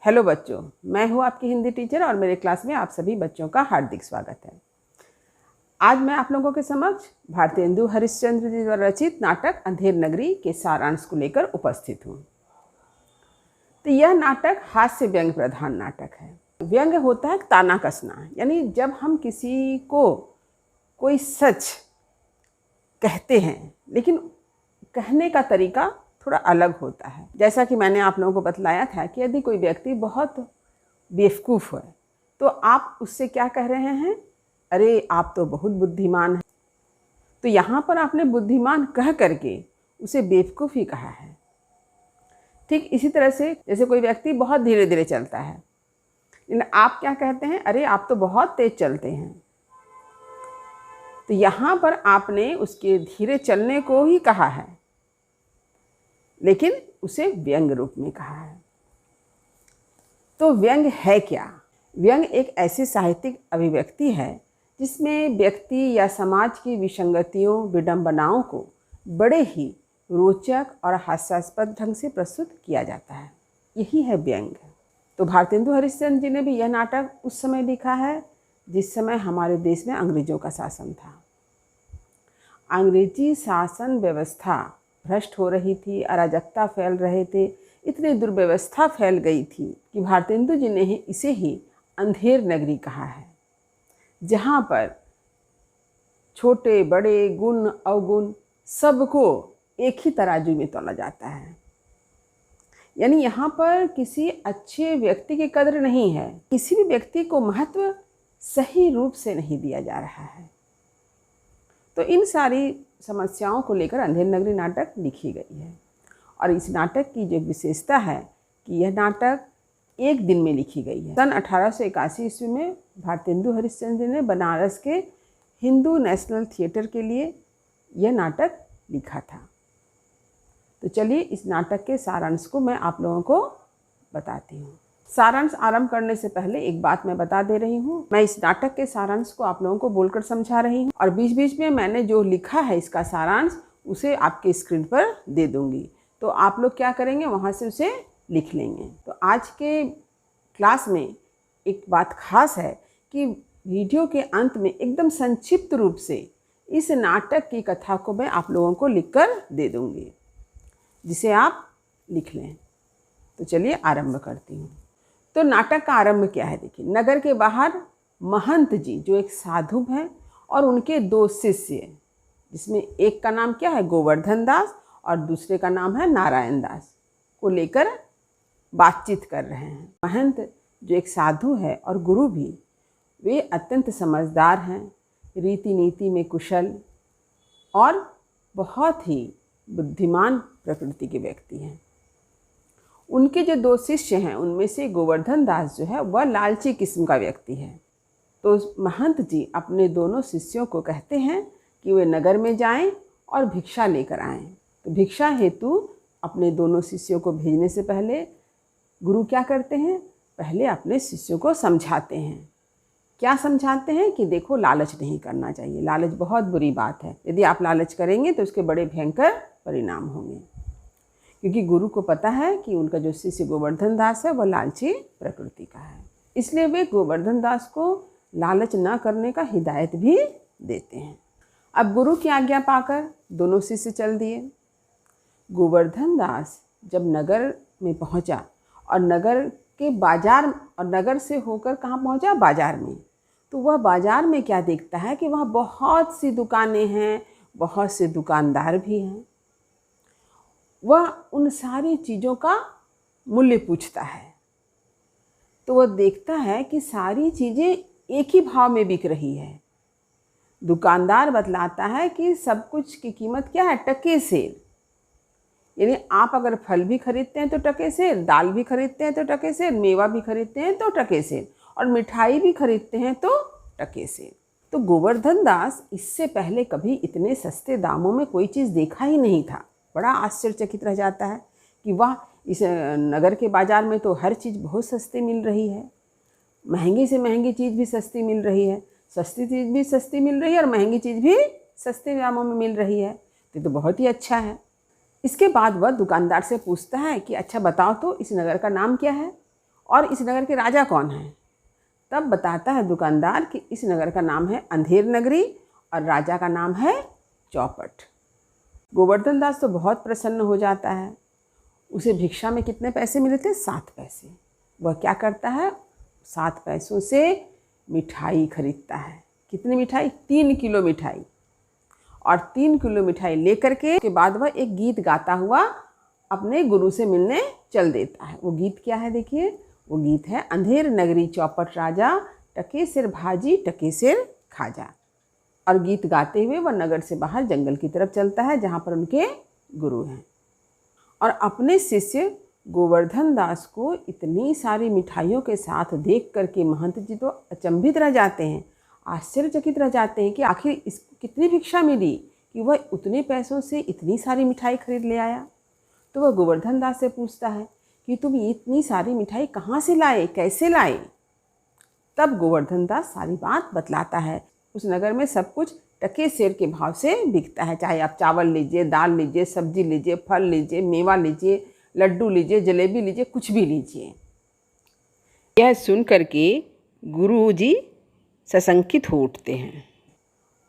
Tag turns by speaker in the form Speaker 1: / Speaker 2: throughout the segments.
Speaker 1: Hello बच्चों, मैं हूँ आपकी हिंदी टीचर और मेरे क्लास में आप सभी बच्चों का हार्दिक स्वागत है। आज मैं आप लोगों के समक्ष भारतेंदु हरिश्चंद्र जी द्वारा रचित नाटक अंधेर नगरी के सारांश को लेकर उपस्थित हूँ। तो यह नाटक हास्य व्यंग प्रधान नाटक है। व्यंग होता है ताना कसना, यानी जब हम किसी को कोई सच कहते हैं लेकिन कहने का तरीका थोड़ा अलग होता है। जैसा कि मैंने आप लोगों को बतलाया था कि यदि कोई व्यक्ति बहुत बेवकूफ़ है तो आप उससे क्या कह रहे हैं, अरे आप तो बहुत बुद्धिमान हैं। तो यहाँ पर आपने बुद्धिमान कह करके उसे बेवकूफ़ ही कहा है। ठीक इसी तरह से जैसे कोई व्यक्ति बहुत धीरे धीरे चलता है लेकिन आप क्या कहते हैं, अरे आप तो बहुत तेज चलते हैं। तो यहाँ पर आपने उसके धीरे चलने को ही कहा है लेकिन उसे व्यंग रूप में कहा है। तो व्यंग है क्या? व्यंग एक ऐसी साहित्यिक अभिव्यक्ति है जिसमें व्यक्ति या समाज की विसंगतियों विडंबनाओं को बड़े ही रोचक और हास्यास्पद ढंग से प्रस्तुत किया जाता है। यही है व्यंग। तो भारतेंदु हरिश्चंद्र जी ने भी यह नाटक उस समय लिखा है जिस समय हमारे देश में अंग्रेजों का शासन था। अंग्रेजी शासन व्यवस्था भ्रष्ट हो रही थी, अराजकता फैल रहे थे, इतनी दुर्व्यवस्था फैल गई थी कि भारतेंदु जी ने इसे ही अंधेर नगरी कहा है, जहाँ पर छोटे बड़े गुण अवगुण सबको एक ही तराजू में तोला जाता है। यानी यहाँ पर किसी अच्छे व्यक्ति की कदर नहीं है, किसी भी व्यक्ति को महत्व सही रूप से नहीं दिया जा रहा है। तो इन सारी समस्याओं को लेकर अंधेर नगरी नाटक लिखी गई है। और इस नाटक की जो विशेषता है कि यह नाटक एक दिन में लिखी गई है। सन 1881 ईस्वी में भारतेंदु हरिश्चंद्र ने बनारस के हिंदू नेशनल थिएटर के लिए यह नाटक लिखा था। तो चलिए इस नाटक के सारांश को मैं आप लोगों को बताती हूँ। सारांश आरंभ करने से पहले एक बात मैं बता दे रही हूँ, मैं इस नाटक के सारांश को आप लोगों को बोलकर समझा रही हूँ और बीच बीच में मैंने जो लिखा है इसका सारांश उसे आपके स्क्रीन पर दे दूँगी। तो आप लोग क्या करेंगे, वहाँ से उसे लिख लेंगे। तो आज के क्लास में एक बात खास है कि वीडियो के अंत में एकदम संक्षिप्त रूप से इस नाटक की कथा को मैं आप लोगों को लिख कर दे दूँगी, जिसे आप लिख लें। तो चलिए आरंभ करती हूँ। तो नाटक का आरंभ क्या है, देखिए। नगर के बाहर महंत जी जो एक साधु हैं और उनके दो शिष्य, जिसमें एक का नाम क्या है, गोवर्धन दास, और दूसरे का नाम है नारायण दास, को लेकर बातचीत कर रहे हैं। महंत जो एक साधु है और गुरु भी, वे अत्यंत समझदार हैं, रीति नीति में कुशल और बहुत ही बुद्धिमान प्रकृति के व्यक्ति हैं। उनके जो दो शिष्य हैं उनमें से गोवर्धन दास जो है वह लालची किस्म का व्यक्ति है। तो महंत जी अपने दोनों शिष्यों को कहते हैं कि वे नगर में जाएं और भिक्षा लेकर आएं। तो भिक्षा हेतु अपने दोनों शिष्यों को भेजने से पहले गुरु क्या करते हैं, पहले अपने शिष्यों को समझाते हैं। क्या समझाते हैं कि देखो, लालच नहीं करना चाहिए, लालच बहुत बुरी बात है, यदि आप लालच करेंगे तो उसके बड़े भयंकर परिणाम होंगे। क्योंकि गुरु को पता है कि उनका जो शिष्य गोवर्धन दास है वह लालची प्रकृति का है, इसलिए वे गोवर्धन दास को लालच न करने का हिदायत भी देते हैं। अब गुरु की आज्ञा पाकर दोनों शिष्य चल दिए। गोवर्धन दास जब नगर में पहुंचा और नगर के बाजार और नगर से होकर कहाँ पहुंचा, बाजार में। तो वह बाजार में क्या देखता है कि वहाँ बहुत सी दुकानें हैं, बहुत से दुकानदार भी हैं। वह उन सारी चीज़ों का मूल्य पूछता है। तो वह देखता है कि सारी चीज़ें एक ही भाव में बिक रही है। दुकानदार बतलाता है कि सब कुछ की कीमत क्या है, टके सेर। यानी आप अगर फल भी खरीदते हैं तो टके सेर, दाल भी खरीदते हैं तो टके सेर, मेवा भी खरीदते हैं तो टके सेर, और मिठाई भी खरीदते हैं तो टके सेर। तो गोवर्धन दास इससे पहले कभी इतने सस्ते दामों में कोई चीज़ देखा ही नहीं था। बड़ा आश्चर्यचकित रह जाता है कि वाह, इस नगर के बाज़ार में तो हर चीज़ बहुत सस्ती मिल रही है, महंगी से महंगी चीज़ भी सस्ती मिल रही है, सस्ती चीज़ भी सस्ती मिल रही है और महंगी चीज़ भी सस्ते दामों में मिल रही है। तो बहुत ही अच्छा है। इसके बाद वह दुकानदार से पूछता है कि अच्छा बताओ तो इस नगर का नाम क्या है। और इस नगर के राजा कौन हैं? तब बताता है दुकानदार कि इस नगर का नाम है अंधेर नगरी और राजा का नाम है चौपट। गोवर्धन दास तो बहुत प्रसन्न हो जाता है। उसे भिक्षा में कितने पैसे मिले थे? 7 पैसे। वह क्या करता है? 7 पैसों से मिठाई खरीदता है। कितनी मिठाई? 3 किलो मिठाई। और 3 किलो मिठाई लेकर के बाद वह एक गीत गाता हुआ अपने गुरु से मिलने चल देता है। वो गीत क्या है? देखिए, वो गीत है अंधेर नगरी चौपट राजा, टके सिर भाजी टके सिर खाजा। और गीत गाते हुए वह नगर से बाहर जंगल की तरफ चलता है जहाँ पर उनके गुरु हैं। और अपने शिष्य गोवर्धन दास को इतनी सारी मिठाइयों के साथ देख करके महंत जी तो अचंभित रह जाते हैं, आश्चर्यचकित रह जाते हैं कि आखिर इसको कितनी भिक्षा मिली कि वह उतने पैसों से इतनी सारी मिठाई खरीद ले आया। तो वह गोवर्धन दास से पूछता है कि तुम इतनी सारी मिठाई कहाँ से लाए, कैसे लाए? तब गोवर्धन दास सारी बात बतलाता है। उस नगर में सब कुछ टके सेर के भाव से बिकता है, चाहे आप चावल लीजिए, दाल लीजिए, सब्जी लीजिए, फल लीजिए, मेवा लीजिए, लड्डू लीजिए, जलेबी लीजिए, कुछ भी लीजिए। यह सुन करके गुरु जी सशंकित हो उठते हैं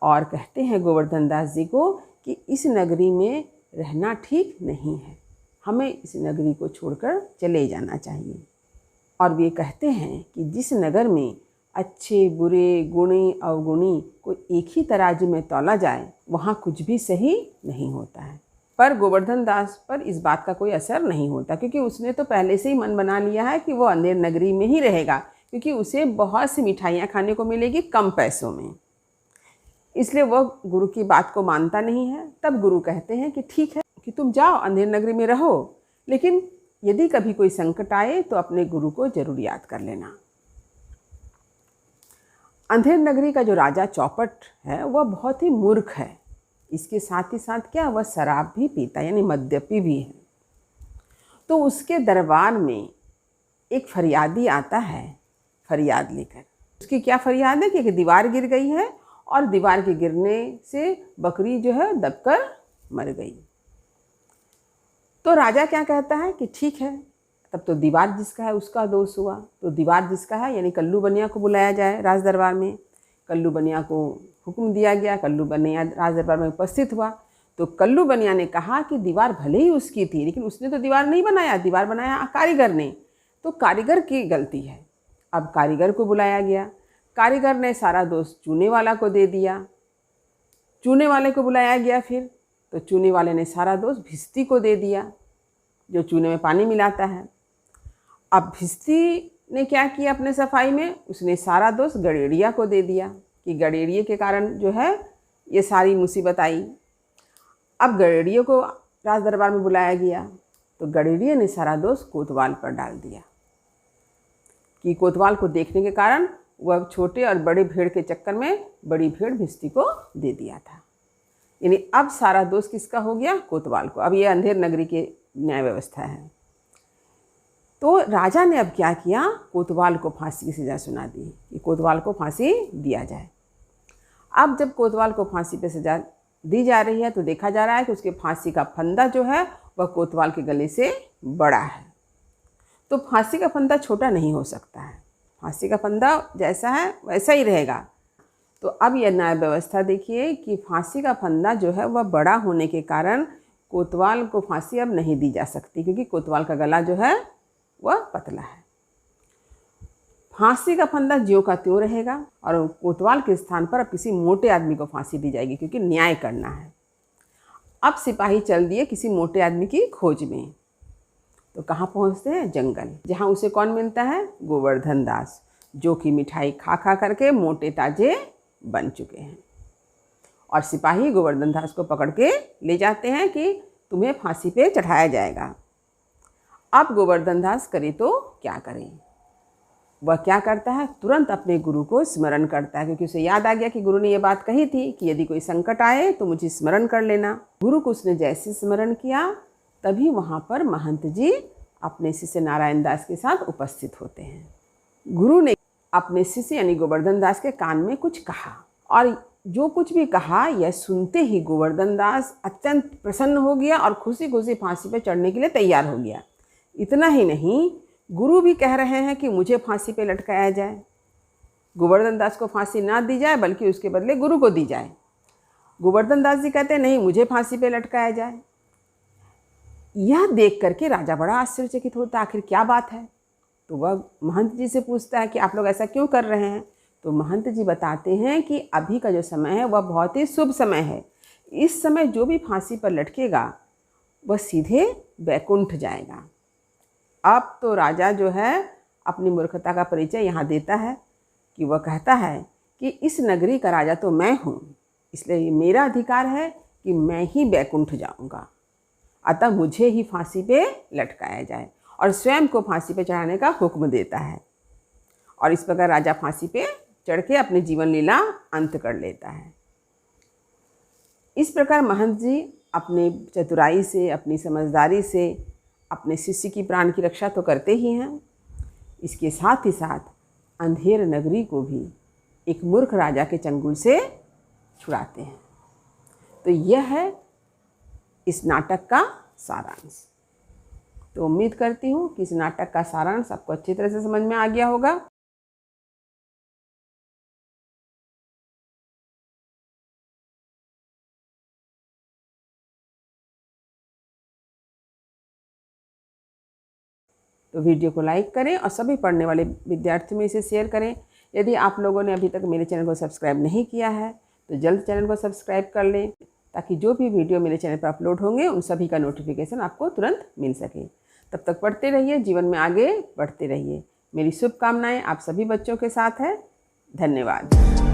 Speaker 1: और कहते हैं गोवर्धन दास जी को कि इस नगरी में रहना ठीक नहीं है, हमें इस नगरी को छोड़कर चले जाना चाहिए। और वे कहते हैं कि जिस नगर में अच्छे बुरे गुणी अवगुणी को एक ही तराजू में तौला जाए वहाँ कुछ भी सही नहीं होता है। पर गोवर्धन दास पर इस बात का कोई असर नहीं होता, क्योंकि उसने तो पहले से ही मन बना लिया है कि वो अंधेर नगरी में ही रहेगा, क्योंकि उसे बहुत सी मिठाइयाँ खाने को मिलेगी कम पैसों में। इसलिए वह गुरु की बात को मानता नहीं है। तब गुरु कहते हैं कि ठीक है कि तुम जाओ अंधेर नगरी में रहो, लेकिन यदि कभी कोई संकट आए तो अपने गुरु को जरूर याद कर लेना। अंधेर नगरी का जो राजा चौपट है वह बहुत ही मूर्ख है। इसके साथ ही साथ क्या, वह शराब भी पीता यानी मद्यपी भी है। तो उसके दरबार में एक फरियादी आता है फरियाद लेकर। उसकी क्या फरियाद है कि एक दीवार गिर गई है और दीवार के गिरने से बकरी जो है दबकर मर गई। तो राजा क्या कहता है कि ठीक है, तब तो दीवार जिसका है उसका दोष हुआ। तो दीवार जिसका है यानी कल्लू बनिया को बुलाया जाए राज दरबार में। कल्लू बनिया को हुक्म दिया गया, कल्लू बनिया राज दरबार में उपस्थित हुआ। तो कल्लू बनिया ने कहा कि दीवार भले ही उसकी थी, लेकिन उसने तो दीवार नहीं बनाया, दीवार बनाया कारीगर ने, तो कारीगर की गलती है। अब कारीगर को बुलाया गया। कारीगर ने सारा दोष चूने वाला को दे दिया। चूने वाले को बुलाया गया फिर, तो चूने वाले ने सारा दोष भिस्ती को दे दिया, जो चूने में पानी मिलाता है। अब भिस्ती ने क्या किया अपने सफाई में, उसने सारा दोष गड़ेड़िया को दे दिया कि गड़ेड़िए के कारण जो है ये सारी मुसीबत आई। अब गड़ेड़िए को राज दरबार में बुलाया गया, तो गड़ेड़िए ने सारा दोष कोतवाल पर डाल दिया कि कोतवाल को देखने के कारण वह छोटे और बड़े भेड़ के चक्कर में बड़ी भेड़ भिस्ती को दे दिया था। यानी अब सारा दोष किसका हो गया? कोतवाल को। अब ये अंधेर नगरी की न्याय व्यवस्था है। तो राजा ने अब क्या किया, कोतवाल को फांसी की सज़ा सुना दी कि कोतवाल को फांसी दिया जाए। अब जब कोतवाल को फांसी पे सज़ा दी जा रही है तो देखा जा रहा है कि उसके फांसी का फंदा जो है वह कोतवाल के गले से बड़ा है। तो फांसी का फंदा छोटा नहीं हो सकता है, फांसी का फंदा जैसा है वैसा ही रहेगा। तो अब यह न्याय व्यवस्था देखिए कि फांसी का फंदा जो है वह बड़ा होने के कारण कोतवाल को फांसी अब नहीं दी जा सकती, क्योंकि कोतवाल का गला जो है वह पतला है। फांसी का फंदा ज्यों का त्यों रहेगा और कोतवाल के स्थान पर अब किसी मोटे आदमी को फांसी दी जाएगी, क्योंकि न्याय करना है। अब सिपाही चल दिए किसी मोटे आदमी की खोज में। तो कहाँ पहुँचते हैं? जंगल, जहाँ उसे कौन मिलता है? गोवर्धन दास, जो कि मिठाई खा खा करके मोटे ताजे बन चुके हैं। और सिपाही गोवर्धन दास को पकड़ के ले जाते हैं कि तुम्हें फांसी पे चढ़ाया जाएगा। अब गोवर्धन दास करे तो क्या करे? वह क्या करता है, तुरंत अपने गुरु को स्मरण करता है, क्योंकि उसे याद आ गया कि गुरु ने ये बात कही थी कि यदि कोई संकट आए तो मुझे स्मरण कर लेना। गुरु को उसने जैसे स्मरण किया तभी वहाँ पर महंत जी अपने शिष्य नारायण दास के साथ उपस्थित होते हैं। गुरु ने अपने शिष्य यानी गोवर्धन दास के कान में कुछ कहा, और जो कुछ भी कहा यह सुनते ही गोवर्धन दास अत्यंत प्रसन्न हो गया और खुशी खुशी फांसी पर चढ़ने के लिए तैयार हो गया। इतना ही नहीं, गुरु भी कह रहे हैं कि मुझे फांसी पे लटकाया जाए, गोवर्धन दास को फांसी ना दी जाए बल्कि उसके बदले गुरु को दी जाए। गोवर्धन दास जी कहते हैं नहीं, मुझे फांसी पे लटकाया जाए। यह देख करके राजा बड़ा आश्चर्यचकित होता, आखिर क्या बात है। तो वह महंत जी से पूछता है कि आप लोग ऐसा क्यों कर रहे हैं। तो महंत जी बताते हैं कि अभी का जो समय है वह बहुत ही शुभ समय है। इस समय जो भी फांसी पर लटकेगा वह सीधे बैकुंठ जाएगा। अब तो राजा जो है अपनी मूर्खता का परिचय यहाँ देता है कि वह कहता है कि इस नगरी का राजा तो मैं हूँ, इसलिए मेरा अधिकार है कि मैं ही बैकुंठ जाऊँगा, अतः मुझे ही फांसी पे लटकाया जाए, और स्वयं को फांसी पे चढ़ाने का हुक्म देता है। और इस प्रकार राजा फांसी पे चढ़ के अपनी जीवन लीला अंत कर लेता है। इस प्रकार महंत जी अपने चतुराई से, अपनी समझदारी से अपने शिष्य की प्राण की रक्षा तो करते ही हैं, इसके साथ ही साथ अंधेर नगरी को भी एक मूर्ख राजा के चंगुल से छुड़ाते हैं। तो यह है इस नाटक का सारांश। तो उम्मीद करती हूँ कि इस नाटक का सारांश आपको अच्छी तरह से समझ में आ गया होगा। तो वीडियो को लाइक करें और सभी पढ़ने वाले विद्यार्थियों में इसे शेयर करें। यदि आप लोगों ने अभी तक मेरे चैनल को सब्सक्राइब नहीं किया है तो जल्द चैनल को सब्सक्राइब कर लें, ताकि जो भी वीडियो मेरे चैनल पर अपलोड होंगे उन सभी का नोटिफिकेशन आपको तुरंत मिल सके। तब तक पढ़ते रहिए, जीवन में आगे बढ़ते रहिए। मेरी शुभकामनाएं आप सभी बच्चों के साथ है। धन्यवाद।